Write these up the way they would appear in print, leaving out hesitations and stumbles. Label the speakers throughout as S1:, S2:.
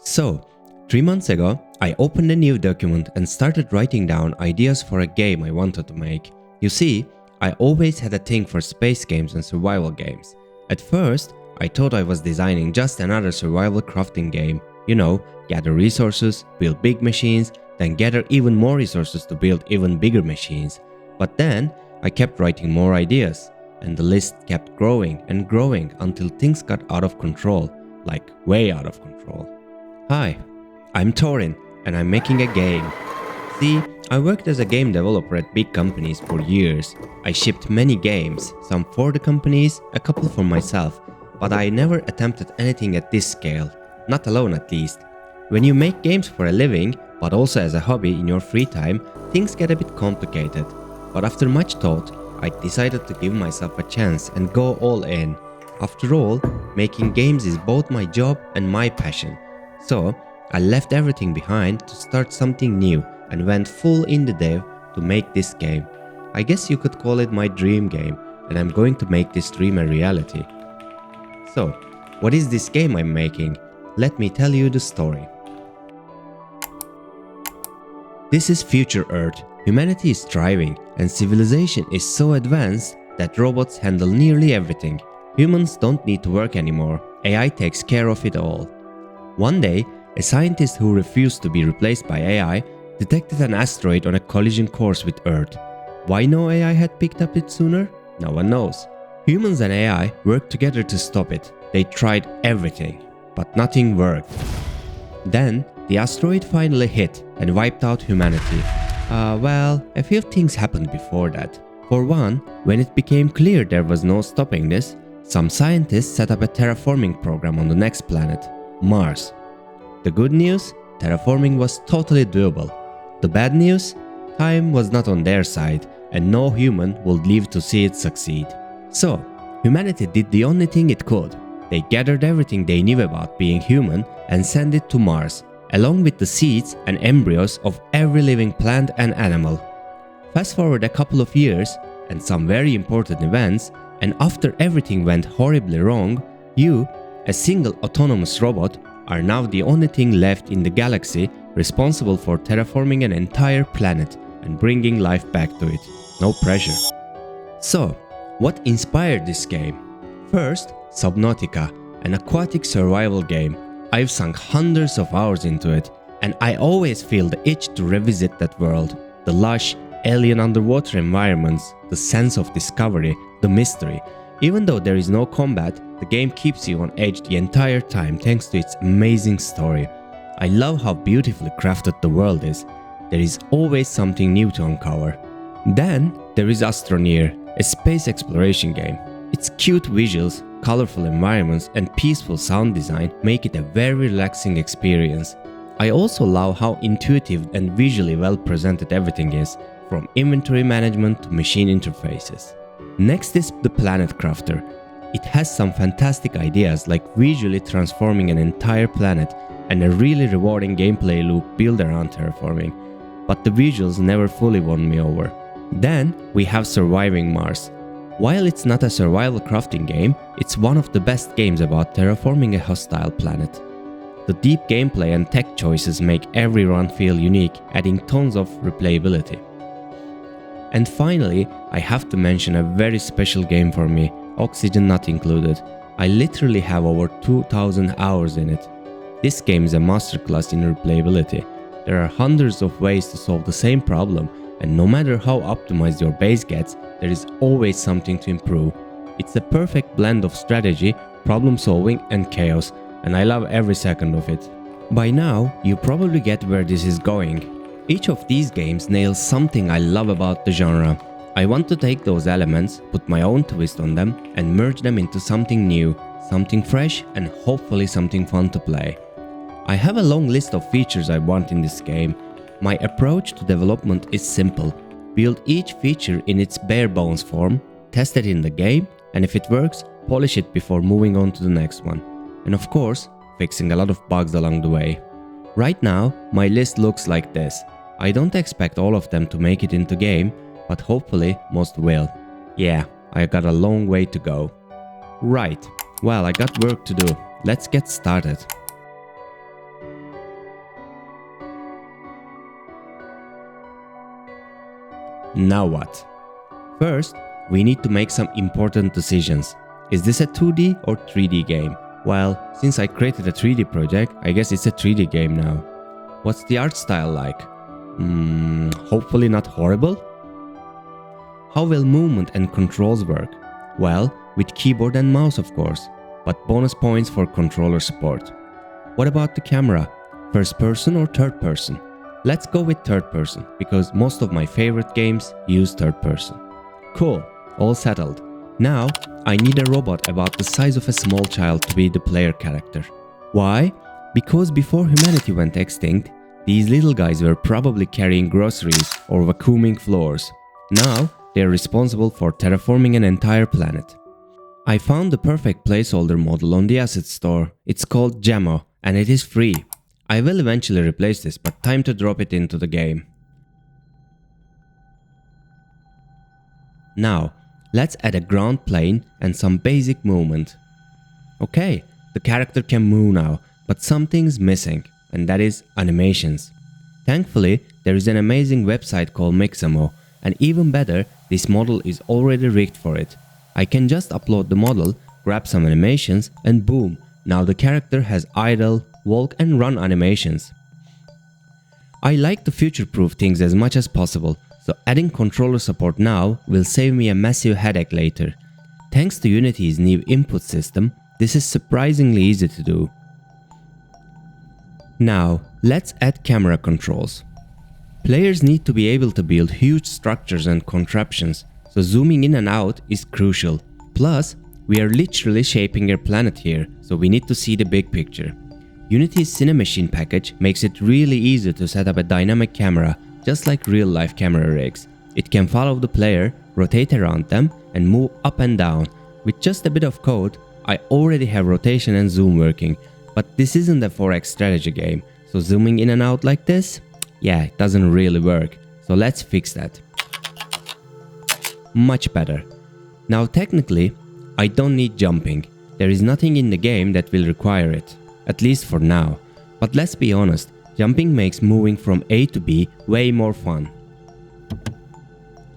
S1: So, 3 months ago, I opened a new document and started writing down ideas for a game I wanted to make. You see, I always had a thing for space games and survival games. At first, I thought I was designing just another survival crafting game. You know, gather resources, build big machines, then gather even more resources to build even bigger machines. But then, I kept writing more ideas, and the list kept growing and growing until things got out of control, like way out of control. Hi, I'm Torin, and I'm making a game. See, I worked as a game developer at big companies for years. I shipped many games, some for the companies, a couple for myself, but I never attempted anything at this scale, not alone at least. When you make games for a living, but also as a hobby in your free time, things get a bit complicated. But after much thought, I decided to give myself a chance and go all in. After all, making games is both my job and my passion. So, I left everything behind to start something new and went full indie dev to make this game. I guess you could call it my dream game, and I'm going to make this dream a reality. So, what is this game I'm making? Let me tell you the story. This is future Earth. Humanity is thriving, and civilization is so advanced that robots handle nearly everything. Humans don't need to work anymore. AI takes care of it all. One day, a scientist who refused to be replaced by AI detected an asteroid on a collision course with Earth. Why no AI had picked up it sooner? No one knows. Humans and AI worked together to stop it. They tried everything, but nothing worked. Then, the asteroid finally hit and wiped out humanity. Well, a few things happened before that. For one, when it became clear there was no stopping this, some scientists set up a terraforming program on the next planet, Mars. The good news? Terraforming was totally doable. The bad news? Time was not on their side, and no human would live to see it succeed. So, humanity did the only thing it could. They gathered everything they knew about being human and sent it to Mars, along with the seeds and embryos of every living plant and animal. Fast forward a couple of years, and some very important events, and after everything went horribly wrong, you, a single autonomous robot, are now the only thing left in the galaxy responsible for terraforming an entire planet and bringing life back to it. No pressure. So, what inspired this game? First, Subnautica, an aquatic survival game. I've sunk hundreds of hours into it, and I always feel the itch to revisit that world. The lush, alien underwater environments, the sense of discovery, the mystery. Even though there is no combat, the game keeps you on edge the entire time thanks to its amazing story. I love how beautifully crafted the world is. There is always something new to uncover. Then there is Astroneer, a space exploration game. Its cute visuals, colorful environments and peaceful sound design make it a very relaxing experience. I also love how intuitive and visually well presented everything is, from inventory management to machine interfaces. Next is the Planet Crafter. It has some fantastic ideas like visually transforming an entire planet and a really rewarding gameplay loop built around terraforming, but the visuals never fully won me over. Then we have Surviving Mars. While it's not a survival crafting game, it's one of the best games about terraforming a hostile planet. The deep gameplay and tech choices make every run feel unique, adding tons of replayability. And finally, I have to mention a very special game for me, Oxygen Not Included. I literally have over 2000 hours in it. This game is a masterclass in replayability. There are hundreds of ways to solve the same problem, and no matter how optimized your base gets, there is always something to improve. It's a perfect blend of strategy, problem solving and chaos, and I love every second of it. By now, you probably get where this is going. Each of these games nails something I love about the genre. I want to take those elements, put my own twist on them, and merge them into something new, something fresh, and hopefully something fun to play. I have a long list of features I want in this game. My approach to development is simple. Build each feature in its bare bones form, test it in the game, and if it works, polish it before moving on to the next one. And of course, fixing a lot of bugs along the way. Right now, my list looks like this. I don't expect all of them to make it into game, but hopefully most will. Yeah, I got a long way to go. Right, well, I got work to do. Let's get started. Now what? First, we need to make some important decisions. Is this a 2D or 3D game? Well, since I created a 3D project, I guess it's a 3D game now. What's the art style like? Hopefully not horrible? How will movement and controls work? Well, with keyboard and mouse of course, but bonus points for controller support. What about the camera? First person or third person? Let's go with third person, because most of my favorite games use third person. Cool, all settled. Now, I need a robot about the size of a small child to be the player character. Why? Because before humanity went extinct, these little guys were probably carrying groceries or vacuuming floors. Now, they're responsible for terraforming an entire planet. I found the perfect placeholder model on the asset store. It's called Jammo, and it is free. I will eventually replace this, but time to drop it into the game. Now, let's add a ground plane and some basic movement. Okay, the character can move now, but something's missing, and that is animations. Thankfully, there is an amazing website called Mixamo, and even better, this model is already rigged for it. I can just upload the model, grab some animations, and boom, now the character has idle, walk and run animations. I like to future-proof things as much as possible, so adding controller support now will save me a massive headache later. Thanks to Unity's new input system, this is surprisingly easy to do. Now, let's add camera controls. Players need to be able to build huge structures and contraptions, so zooming in and out is crucial. Plus, we are literally shaping our planet here, so we need to see the big picture. Unity's Cinemachine package makes it really easy to set up a dynamic camera, just like real-life camera rigs. It can follow the player, rotate around them, and move up and down. With just a bit of code, I already have rotation and zoom working, but this isn't a 4X strategy game, so zooming in and out like this? Yeah, it doesn't really work, so let's fix that. Much better. Now technically, I don't need jumping. There is nothing in the game that will require it. At least for now. But let's be honest, jumping makes moving from A to B way more fun.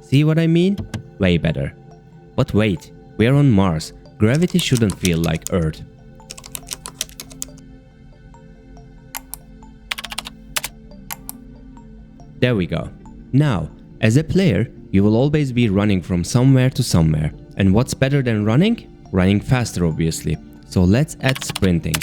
S1: See what I mean? Way better. But wait, we are on Mars. Gravity shouldn't feel like Earth. There we go. Now, as a player, you will always be running from somewhere to somewhere. And what's better than running? Running faster obviously. So let's add sprinting.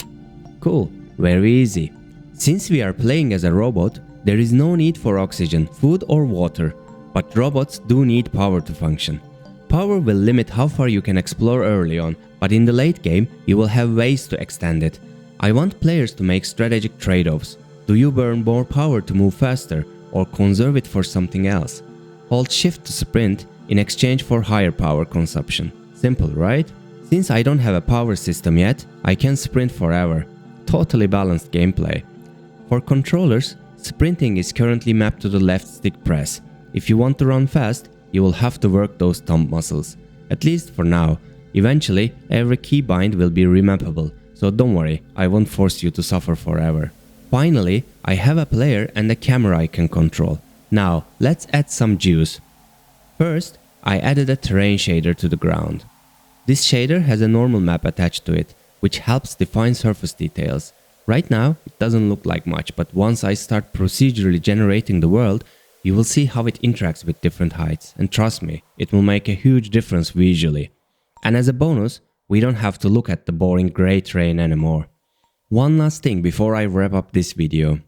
S1: Cool, very easy. Since we are playing as a robot, there is no need for oxygen, food or water, but robots do need power to function. Power will limit how far you can explore early on, but in the late game you will have ways to extend it. I want players to make strategic trade-offs. Do you burn more power to move faster or conserve it for something else? Hold shift to sprint in exchange for higher power consumption. Simple, right? Since I don't have a power system yet, I can sprint forever. Totally balanced gameplay. For controllers, sprinting is currently mapped to the left stick press. If you want to run fast, you will have to work those thumb muscles. At least for now. Eventually, every keybind will be remappable, so don't worry, I won't force you to suffer forever. Finally, I have a player and a camera I can control. Now, let's add some juice. First, I added a terrain shader to the ground. This shader has a normal map attached to it, which helps define surface details. Right now, it doesn't look like much, but once I start procedurally generating the world, you will see how it interacts with different heights, and trust me, it will make a huge difference visually. And as a bonus, we don't have to look at the boring grey terrain anymore. One last thing before I wrap up this video.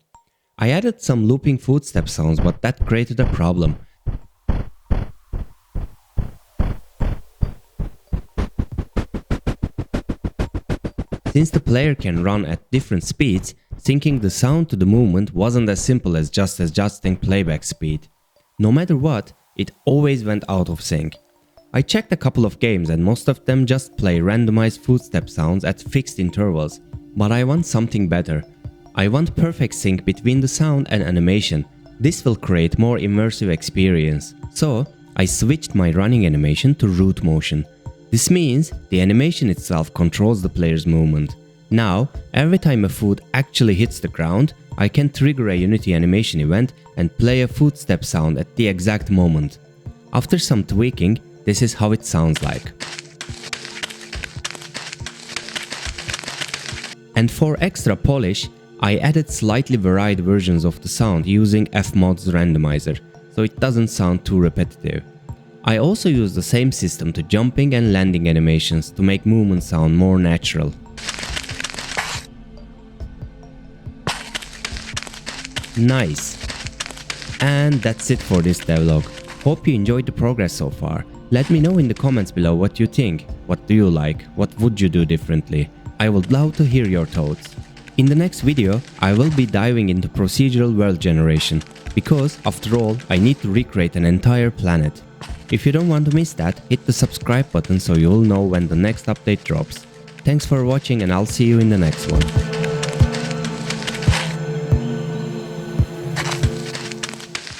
S1: I added some looping footstep sounds, but that created a problem. Since the player can run at different speeds, syncing the sound to the movement wasn't as simple as just adjusting playback speed. No matter what, it always went out of sync. I checked a couple of games and most of them just play randomized footstep sounds at fixed intervals, but I want something better. I want perfect sync between the sound and animation. This will create more immersive experience. So, I switched my running animation to root motion. This means the animation itself controls the player's movement. Now, every time a foot actually hits the ground, I can trigger a Unity animation event and play a footstep sound at the exact moment. After some tweaking, this is how it sounds like. And for extra polish, I added slightly varied versions of the sound using Fmod's randomizer, so it doesn't sound too repetitive. I also use the same system to jumping and landing animations to make movement sound more natural. Nice! And that's it for this devlog. Hope you enjoyed the progress so far. Let me know in the comments below what you think. What do you like? What would you do differently? I would love to hear your thoughts. In the next video, I will be diving into procedural world generation, because after all, I need to recreate an entire planet. If you don't want to miss that, hit the subscribe button so you'll know when the next update drops. Thanks for watching and I'll see you in the next one.